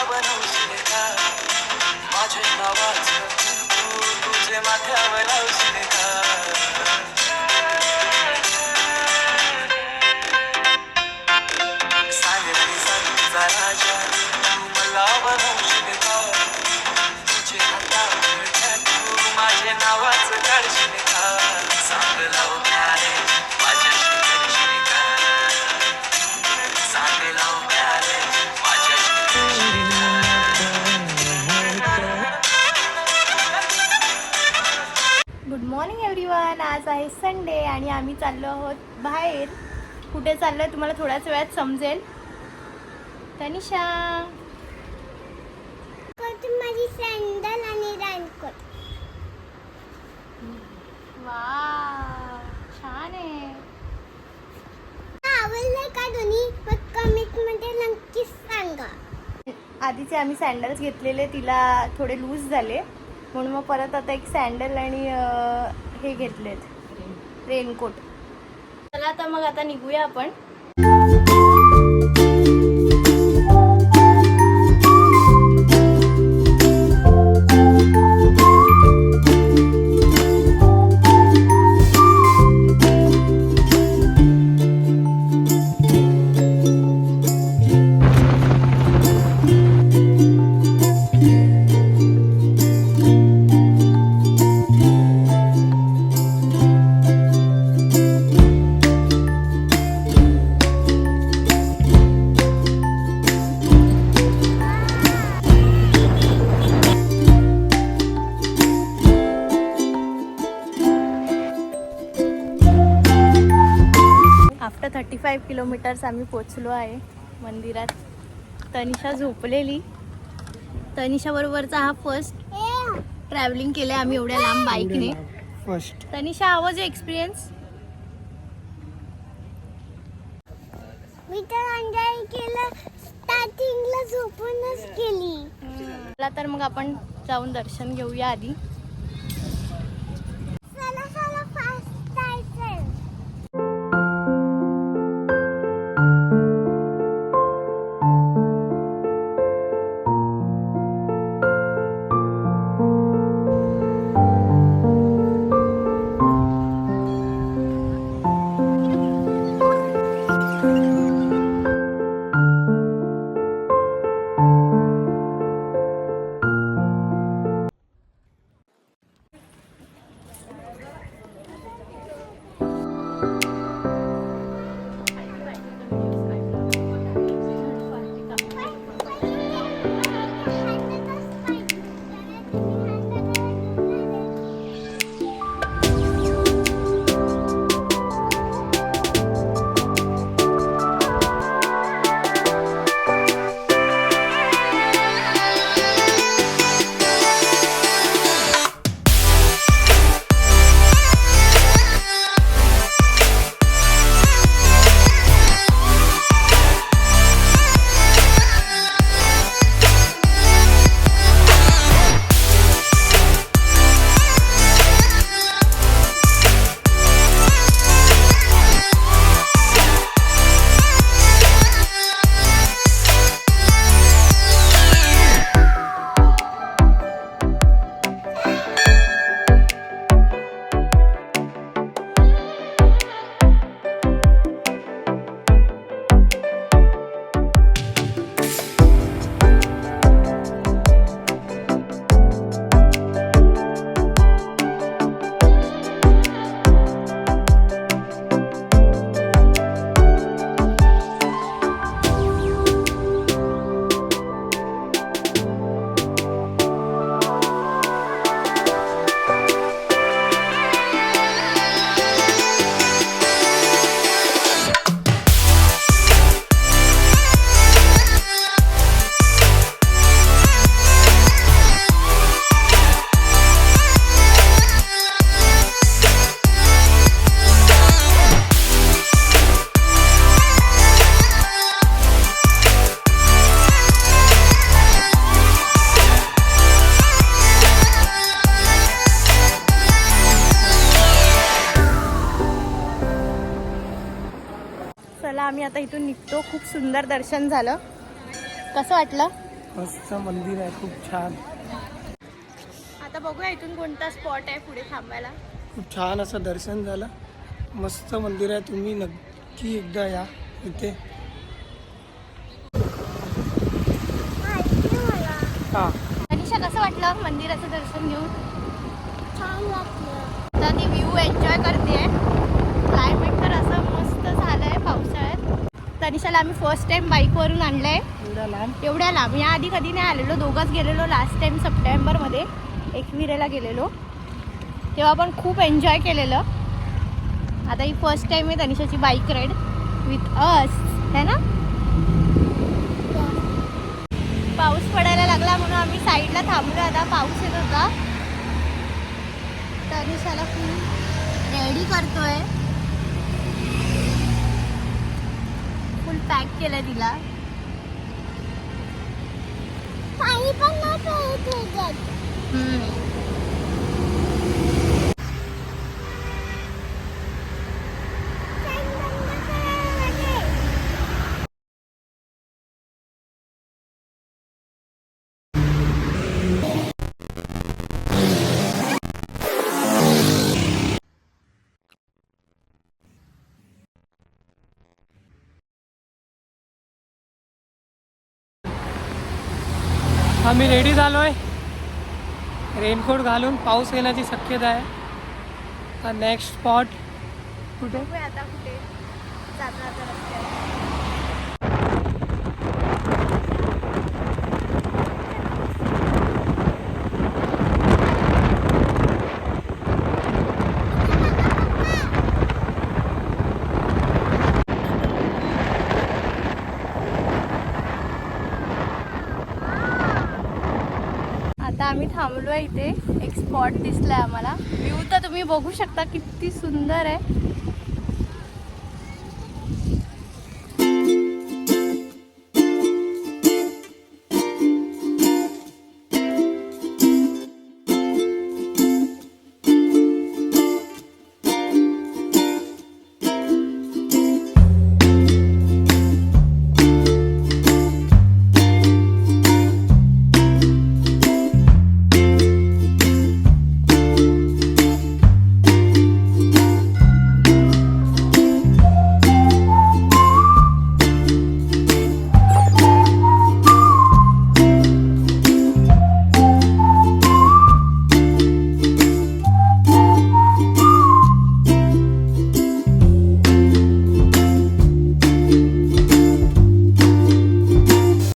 बनवशील का माझे नावाचं तू तुझे माथ्यावर लावशील का सांग रे सांग तुझा राजा तू मला बनवशील का तुझे हातावर टॅटू माझे नावाचं काढशील का सांग लाव प्यारे माझ्याशी करशील का सांग लाव प्यारे माझ्याशी करशील गुड मॉर्निंग एव्हरीवन. आज आहे संडे आणि आम्ही चाललो आहोत बाहेर. कुठे चाललो आहे तुम्हाला थोड्याच वेळात समजेल. तनिषा माझी सँडल आणि रेनकोट. वाव, छान आहे. आवडलं का दोन्ही? मग कमेंटमध्ये नक्कीच सांगा. आधीचे आम्ही सँडल्स घेतलेले, तिला थोडे लूज झाले म्हणून मग परत आता एक सँडल आणि हे घेतलेत रेनकोट. चला आता मग आता निघूया आपण. आफ्टर 35 किलोमीटर्स आम्ही पोचलो आहे मंदिरात. तनिषा झोपलेली. तनिषा बरोबरचा हा फर्स्ट ट्रॅव्हलिंग केलं आम्ही एवढ्या लांब बाईकने. First. Tanisha, how was experience? मी तर एन्जॉय केलं. स्टार्टिंगला झोपूनच केली. चला तर मग आपण जाऊन दर्शन घेऊया आधी. चला चला फास्ट जायचं. चला आम्ही आता इथून निघतो. खूप सुंदर दर्शन झालं. कसं वाटलं? मस्त मंदिर आहे, खूप छान. आता बघूया इथून कोणता स्पॉट आहे पुढे थांबायला. खूप छान असं दर्शन झालं. मस्त मंदिर आहे, तुम्ही नक्की एकदा या इथे. हां, अनिशा कसं वाटलं मंदिराचं दर्शन घेऊन? छान वाटलं. आता ती व्ह्यू एन्जॉय करते आहे. क्लायमेट तर असं मस्त झालं आहे पावसाळ्यात. तनिषाला आम्ही फर्स्ट टाइम बाईकवरून आणलं आहे एवढ्या लांब. याआधी कधी नाही आलेलो, दोघंच गेलेलो लास्ट टाइम सप्टेंबरमध्ये एकविरेला गेलेलो, तेव्हा पण खूप एन्जॉय केलेलं. आता ही फर्स्ट टाइम आहे तनिषाची बाईक राईड विथ अस, है ना. पाऊस पडायला लागला म्हणून आम्ही साईडला थांबलो. आता पाऊस येत होता. तनिषाला फुल रेडी करतोय, फुल पॅक केलंय तिला. पाणी पण नाही प्यायचं त्याच्यात. फॅन बंद करायला लागेल. आम्ही रेडी झालो आहे. रेनकोट घालून, पाऊस येण्याची शक्यता आहे. हा नेक्स्ट स्पॉट कुठे? बघूया आता कुठे जाणार आता रस्त्यात. आता आम्ही थांबलोय इथे. एक स्पॉट दिसलाय आम्हाला. व्ह्यू तर तुम्ही बघू शकता किती सुंदर आहे.